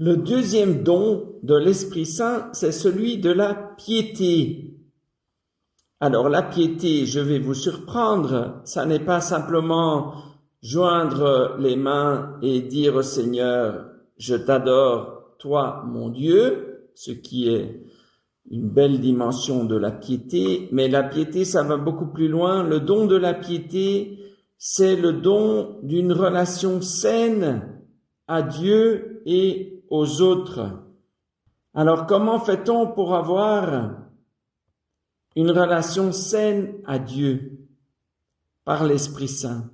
Le deuxième don de l'Esprit Saint, c'est celui de la piété. Alors la piété, je vais vous surprendre, ça n'est pas simplement joindre les mains et dire au Seigneur, je t'adore, toi mon Dieu, ce qui est une belle dimension de la piété, mais la piété, ça va beaucoup plus loin. Le don de la piété, c'est le don d'une relation saine à Dieu et aux autres. Alors comment fait-on pour avoir une relation saine à Dieu par l'Esprit Saint?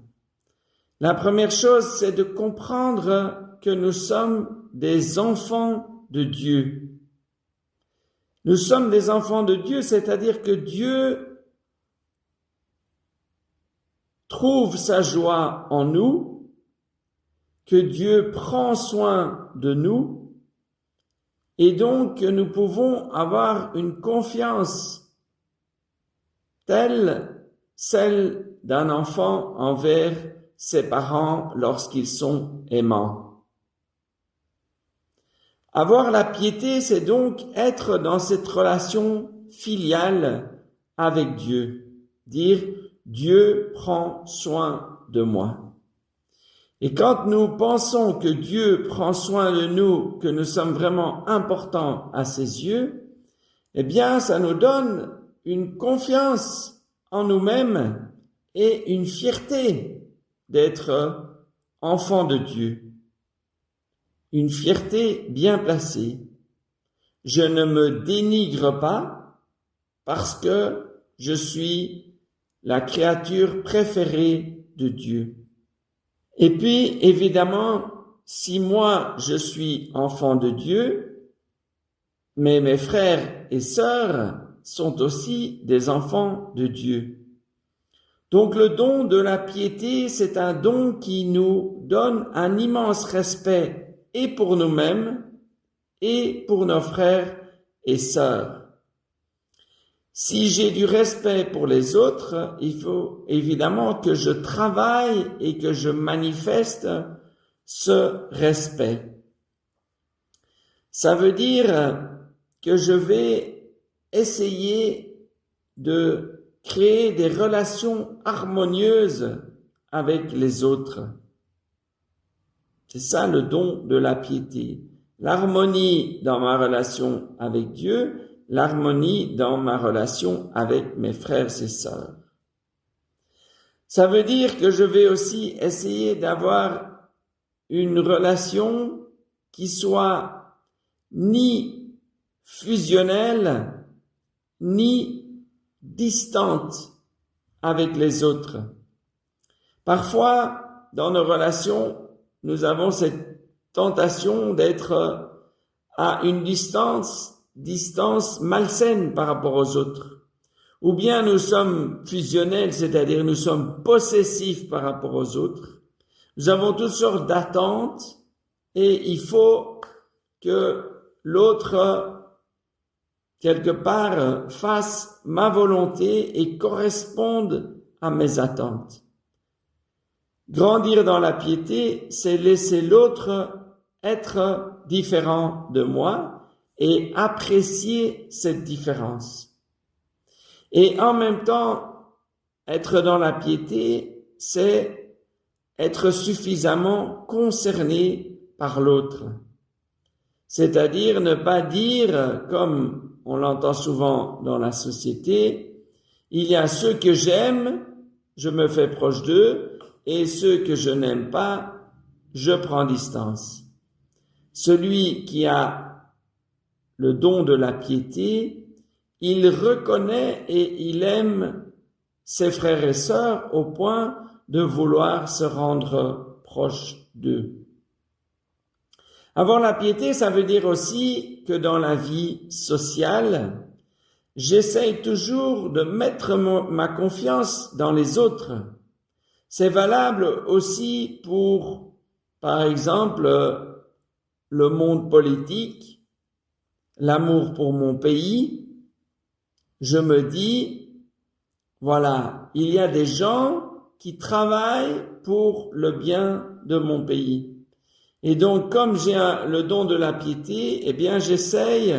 La première chose, c'est de comprendre que nous sommes des enfants de Dieu. Nous sommes des enfants de Dieu, c'est-à-dire que Dieu trouve sa joie en nous, que Dieu prend soin de nous, et donc nous pouvons avoir une confiance telle celle d'un enfant envers ses parents lorsqu'ils sont aimants. Avoir la piété, c'est donc être dans cette relation filiale avec Dieu. Dire, Dieu prend soin de moi. Et quand nous pensons que Dieu prend soin de nous, que nous sommes vraiment importants à ses yeux, eh bien, ça nous donne une confiance en nous-mêmes et une fierté d'être enfants de Dieu. Une fierté bien placée. Je ne me dénigre pas parce que je suis la créature préférée de Dieu. Et puis, évidemment, si moi je suis enfant de Dieu, mais mes frères et sœurs sont aussi des enfants de Dieu. Donc le don de la piété, c'est un don qui nous donne un immense respect et pour nous-mêmes et pour nos frères et sœurs. Si j'ai du respect pour les autres, il faut évidemment que je travaille et que je manifeste ce respect. Ça veut dire que je vais essayer de créer des relations harmonieuses avec les autres. C'est ça le don de la piété. L'harmonie dans ma relation avec Dieu, l'harmonie dans ma relation avec mes frères et sœurs. Ça veut dire que je vais aussi essayer d'avoir une relation qui soit ni fusionnelle, ni distante avec les autres. Parfois, dans nos relations, nous avons cette tentation d'être à une distance malsaine par rapport aux autres. Ou bien nous sommes fusionnels, c'est-à-dire nous sommes possessifs par rapport aux autres. Nous avons toutes sortes d'attentes et il faut que l'autre, quelque part, fasse ma volonté et corresponde à mes attentes. Grandir dans la piété, c'est laisser l'autre être différent de moi et apprécier cette différence. Et en même temps, être dans la piété, c'est être suffisamment concerné par l'autre. C'est-à-dire ne pas dire, comme on l'entend souvent dans la société, il y a ceux que j'aime, je me fais proche d'eux, et ceux que je n'aime pas, je prends distance. Celui qui a le don de la piété, il reconnaît et il aime ses frères et sœurs au point de vouloir se rendre proche d'eux. Avoir la piété, ça veut dire aussi que dans la vie sociale, j'essaye toujours de mettre ma confiance dans les autres. C'est valable aussi pour, par exemple, le monde politique, l'amour pour mon pays. Je me dis, voilà, il y a des gens qui travaillent pour le bien de mon pays. Et donc, comme j'ai le don de la piété, eh bien, j'essaye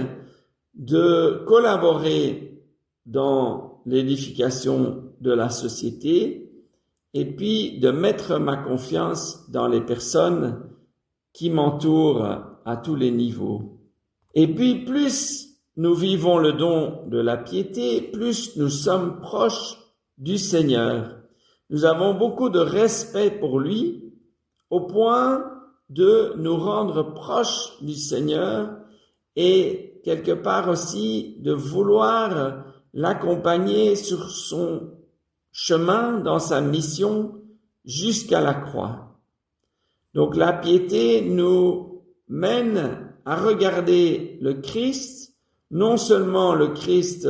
de collaborer dans l'édification de la société et puis de mettre ma confiance dans les personnes qui m'entourent à tous les niveaux. Et puis, plus nous vivons le don de la piété, plus nous sommes proches du Seigneur. Nous avons beaucoup de respect pour lui, au point de nous rendre proches du Seigneur et quelque part aussi de vouloir l'accompagner sur son chemin, dans sa mission, jusqu'à la croix. Donc la piété nous mène à regarder le Christ, non seulement le Christ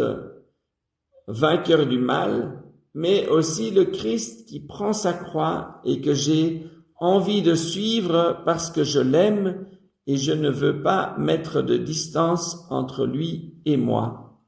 vainqueur du mal, mais aussi le Christ qui prend sa croix et que j'ai envie de suivre parce que je l'aime et je ne veux pas mettre de distance entre lui et moi.